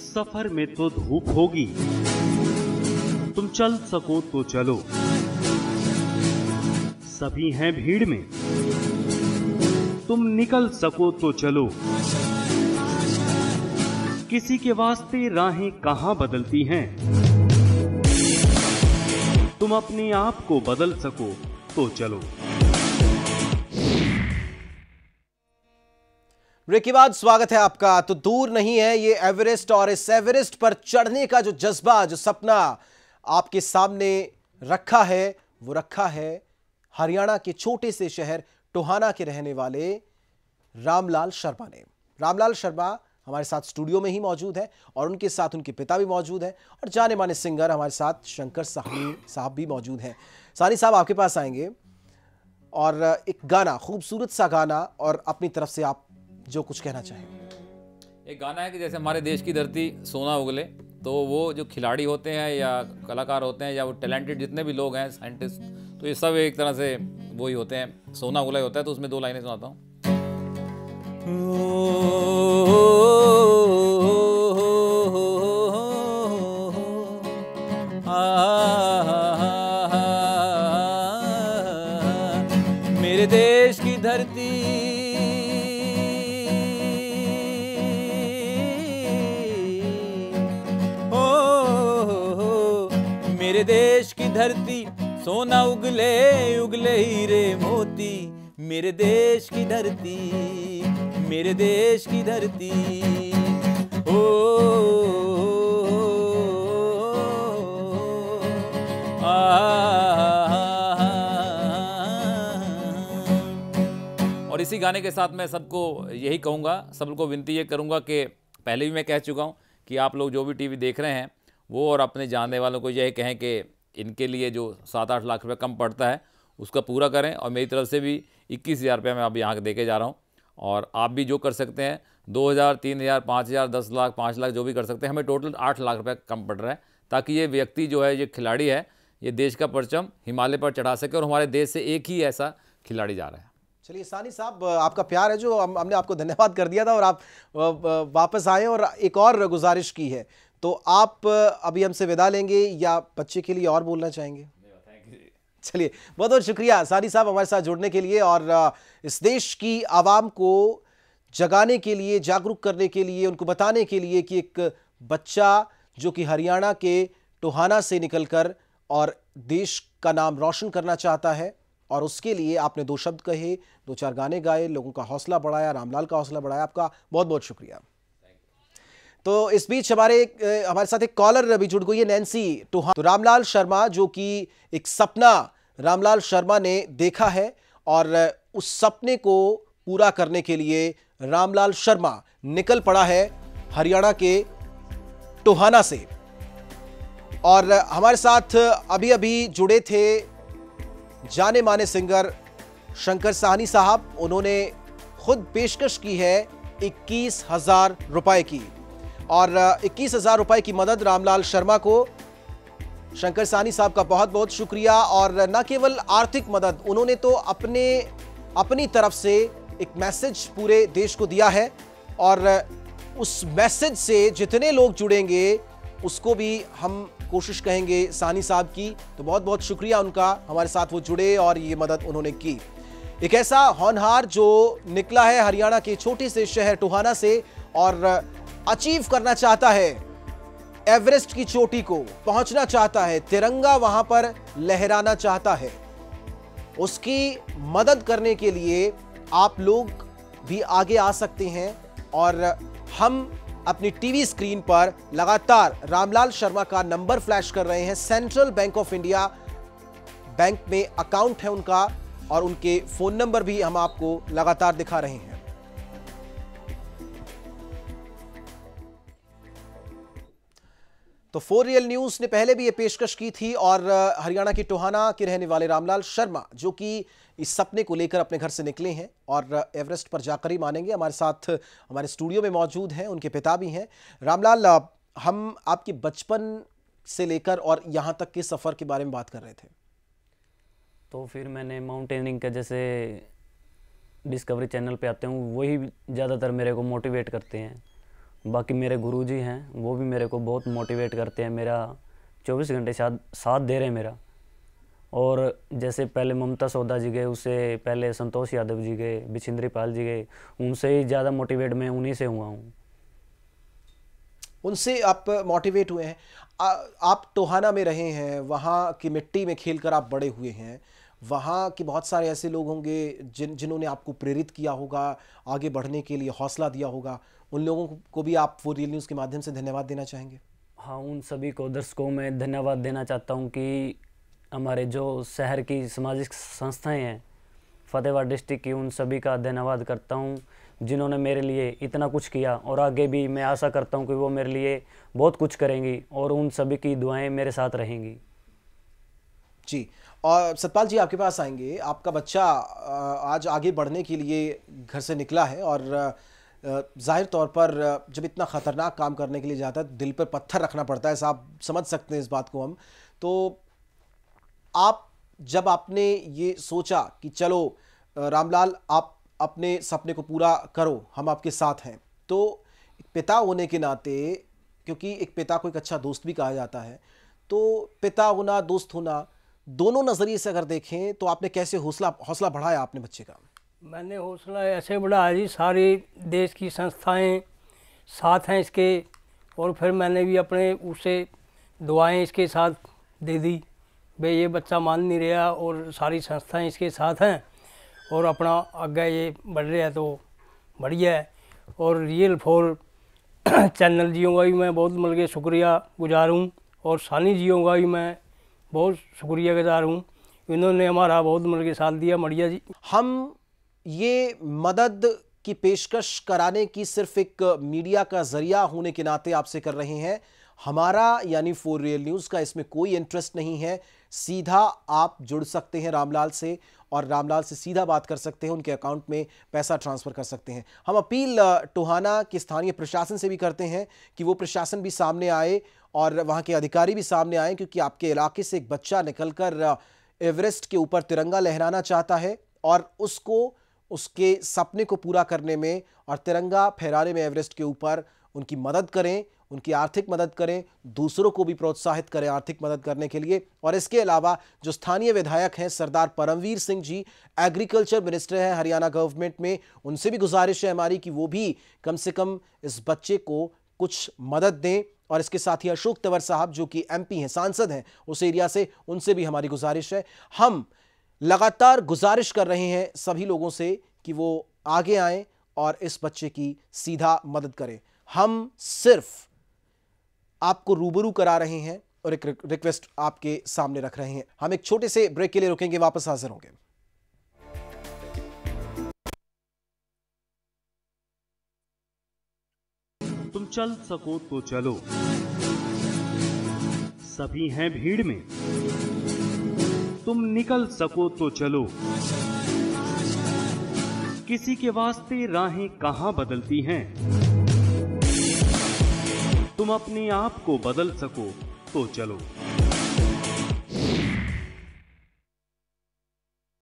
सफर में तो धूप होगी, तुम चल सको तो चलो। सभी हैं भीड़ में, तुम निकल सको तो चलो। किसी के वास्ते राहें कहां बदलती हैं, तुम अपने आप को बदल सको तो चलो। ब्रेक के बाद स्वागत है आपका। तो दूर नहीं है ये एवरेस्ट, और इस एवरेस्ट पर चढ़ने का जो जज्बा, जो सपना आपके सामने रखा है, वो रखा है हरियाणा के छोटे से शहर टोहाना के रहने वाले रामलाल शर्मा ने। रामलाल शर्मा हमारे साथ स्टूडियो में ही मौजूद है और उनके साथ उनके पिता भी मौजूद हैं और जाने माने सिंगर हमारे साथ शंकर साहनी साहब भी मौजूद हैं। साहनी साहब आपके पास आएंगे और एक गाना, खूबसूरत सा गाना, और अपनी तरफ से आप जो कुछ कहना चाहेंगे। एक गाना है कि जैसे हमारे देश की धरती सोना उगले, तो वो जो खिलाड़ी होते हैं या कलाकार होते हैं या वो टैलेंटेड जितने भी लोग हैं, साइंटिस्ट, तो ये सब एक तरह से वही होते हैं, सोना उगला होता है। तो उसमें दो लाइनें सुनाता हूँ। मेरे देश की धरती मेरे देश की धरती सोना उगले उगले हीरे मोती। मेरे देश की धरती, मेरे देश की धरती। ओ और इसी गाने के साथ मैं सबको यही कहूँगा, सबको विनती ये करूँगा कि पहले भी मैं कह चुका हूँ कि आप लोग जो भी टीवी देख रहे हैं वो और अपने जानने वालों को यही कहें कि इनके लिए जो 7-8 लाख रुपए कम पड़ता है उसका पूरा करें। और मेरी तरफ से भी 21,000 रुपये मैं अभी यहाँ देके जा रहा हूँ, और आप भी जो कर सकते हैं 2,000, 3,000, 5,000, 10 लाख, 5 लाख जो भी कर सकते हैं, हमें टोटल 8 लाख रुपये कम पड़ रहा है, ताकि ये व्यक्ति जो है, ये खिलाड़ी है, ये देश का परचम हिमालय पर चढ़ा सके और हमारे देश से एक ही ऐसा खिलाड़ी जा रहा है। चलिए साहनी साहब, आपका प्यार है जो हमने आपको धन्यवाद कर दिया था और आप वापस आए और एक और गुजारिश की है, तो आप अभी हमसे विदा लेंगे या बच्चे के लिए और बोलना चाहेंगे? चलिए, बहुत बहुत शुक्रिया साहनी साहब हमारे साथ जुड़ने के लिए और इस देश की आवाम को जगाने के लिए, जागरूक करने के लिए, उनको बताने के लिए कि एक बच्चा जो कि हरियाणा के टोहाना से निकलकर और देश का नाम रोशन करना चाहता है, और उसके लिए आपने 2 शब्द कहे, 2-4 गाने गाए, लोगों का हौसला बढ़ाया, रामलाल का हौसला बढ़ाया। आपका बहुत बहुत शुक्रिया। तो इस बीच हमारे साथ एक कॉलर भी जुड़ गई है, नैन्सी टोहाना। तो रामलाल शर्मा, जो कि एक सपना रामलाल शर्मा ने देखा है और उस सपने को पूरा करने के लिए रामलाल शर्मा निकल पड़ा है हरियाणा के टोहाना से। और हमारे साथ अभी अभी जुड़े थे जाने माने सिंगर शंकर साहनी साहब। उन्होंने खुद पेशकश की है 21,000 रुपए की, और 21,000 रुपए की मदद रामलाल शर्मा को। शंकर साहनी साहब का बहुत बहुत शुक्रिया। और न केवल आर्थिक मदद, उन्होंने तो अपनी तरफ से एक मैसेज पूरे देश को दिया है, और उस मैसेज से जितने लोग जुड़ेंगे उसको भी हम कोशिश कहेंगे साहनी साहब की। तो बहुत बहुत शुक्रिया उनका, हमारे साथ वो जुड़े और ये मदद उन्होंने की। एक ऐसा होनहार जो निकला है हरियाणा के छोटे से शहर टोहाना से और अचीव करना चाहता है एवरेस्ट की चोटी को, पहुंचना चाहता है, तिरंगा वहां पर लहराना चाहता है। उसकी मदद करने के लिए आप लोग भी आगे आ सकते हैं, और हम अपनी टीवी स्क्रीन पर लगातार रामलाल शर्मा का नंबर फ्लैश कर रहे हैं। Central bank of India bank में अकाउंट है उनका, और उनके फोन नंबर भी हम आपको लगातार दिखा रहे हैं। तो 4 रियल न्यूज ने पहले भी ये पेशकश की थी, और हरियाणा के टोहाना के रहने वाले रामलाल शर्मा, जो कि इस सपने को लेकर अपने घर से निकले हैं और एवरेस्ट पर जाकर ही मानेंगे, हमारे साथ हमारे स्टूडियो में मौजूद हैं, उनके पिता भी हैं। रामलाल, हम आपके बचपन से लेकर और यहाँ तक के सफ़र के बारे में बात कर रहे थे। तो फिर मैंने माउंटेनिंग का, जैसे डिस्कवरी चैनल पे आते हैं, वही ज़्यादातर मेरे को मोटिवेट करते हैं। बाकी मेरे गुरुजी हैं, वो भी मेरे को बहुत मोटिवेट करते हैं, मेरा 24 घंटे साथ दे रहे हैं मेरा। और जैसे पहले ममता सौदा जी गए, उससे पहले संतोष यादव जी गए, बिछिंद्री पाल जी गए, उनसे ही ज़्यादा मोटिवेट मैं उन्हीं से हुआ हूँ। उनसे आप मोटिवेट हुए हैं। आप टोहाना में रहे हैं, वहाँ की मिट्टी में खेलकर आप बड़े हुए हैं, वहाँ के बहुत सारे ऐसे लोग होंगे जिन्होंने आपको प्रेरित किया होगा, आगे बढ़ने के लिए हौसला दिया होगा। उन लोगों को भी आप फॉर रियल न्यूज़ के माध्यम से धन्यवाद देना चाहेंगे? हाँ, उन सभी को दर्शकों में धन्यवाद देना चाहता हूँ कि हमारे जो शहर की सामाजिक संस्थाएं हैं फतेहाबाद डिस्ट्रिक्ट की, उन सभी का धन्यवाद करता हूँ जिन्होंने मेरे लिए इतना कुछ किया, और आगे भी मैं आशा करता हूँ कि वो मेरे लिए बहुत कुछ करेंगी, और उन सभी की दुआएं मेरे साथ रहेंगी। जी, और सतपाल जी आपके पास आएंगे। आपका बच्चा आज आगे बढ़ने के लिए घर से निकला है, और जाहिर तौर पर जब इतना ख़तरनाक काम करने के लिए जाता है दिल पर पत्थर रखना पड़ता है, साहब समझ सकते हैं इस बात को हम। तो आप जब आपने ये सोचा कि चलो रामलाल आप अपने सपने को पूरा करो, हम आपके साथ हैं, तो पिता होने के नाते, क्योंकि एक पिता को एक अच्छा दोस्त भी कहा जाता है, तो पिता होना, दोस्त होना, दोनों नज़रिए से अगर देखें तो आपने कैसे हौसला बढ़ाया अपने बच्चे का? मैंने हौसला ऐसे बढ़ाया जी, सारी देश की संस्थाएं साथ हैं इसके, और फिर मैंने भी अपने उससे दुआएं इसके साथ दे दी। भाई ये बच्चा मान नहीं रहा और सारी संस्थाएं इसके साथ हैं और अपना आगे ये बढ़ रहा है, तो बढ़िया है। और रियल फॉर चैनल जियों का भी मैं बहुत मतलब के शुक्रिया गुजार हूँ, और सानी जियों का भी मैं बहुत शुक्रिया गुजार हूँ, इन्होंने हमारा बहुत मतलब के साथ दिया। बढ़िया जी। हम ये मदद की पेशकश कराने की सिर्फ एक मीडिया का जरिया होने के नाते आपसे कर रहे हैं। हमारा यानी फॉर रियल न्यूज़ का इसमें कोई इंटरेस्ट नहीं है। सीधा आप जुड़ सकते हैं रामलाल से, और रामलाल से सीधा बात कर सकते हैं, उनके अकाउंट में पैसा ट्रांसफ़र कर सकते हैं। हम अपील टोहाना के स्थानीय प्रशासन से भी करते हैं कि वो प्रशासन भी सामने आए और वहाँ के अधिकारी भी सामने आए, क्योंकि आपके इलाके से एक बच्चा निकलकर एवरेस्ट के ऊपर तिरंगा लहराना चाहता है, और उसको उसके सपने को पूरा करने में और तिरंगा फहराने में एवरेस्ट के ऊपर उनकी मदद करें, उनकी आर्थिक मदद करें, दूसरों को भी प्रोत्साहित करें आर्थिक मदद करने के लिए। और इसके अलावा जो स्थानीय विधायक हैं सरदार परमवीर सिंह जी, एग्रीकल्चर मिनिस्टर हैं हरियाणा गवर्नमेंट में, उनसे भी गुजारिश है हमारी कि वो भी कम से कम इस बच्चे को कुछ मदद दें। और इसके साथ ही अशोक तंवर साहब जो कि MP हैं, सांसद हैं उस एरिया से, उनसे भी हमारी गुजारिश है। हम लगातार गुजारिश कर रहे हैं सभी लोगों से कि वो आगे आएं और इस बच्चे की सीधा मदद करें। हम सिर्फ आपको रूबरू करा रहे हैं और एक रिक्वेस्ट आपके सामने रख रहे हैं। हम एक छोटे से ब्रेक के लिए रुकेंगे, वापस हाजिर होंगे। तुम चल सको तो चलो, सभी हैं भीड़ में, तुम निकल सको तो चलो, किसी के वास्ते राहें कहां बदलती हैं, तुम अपने आप को बदल सको तो चलो।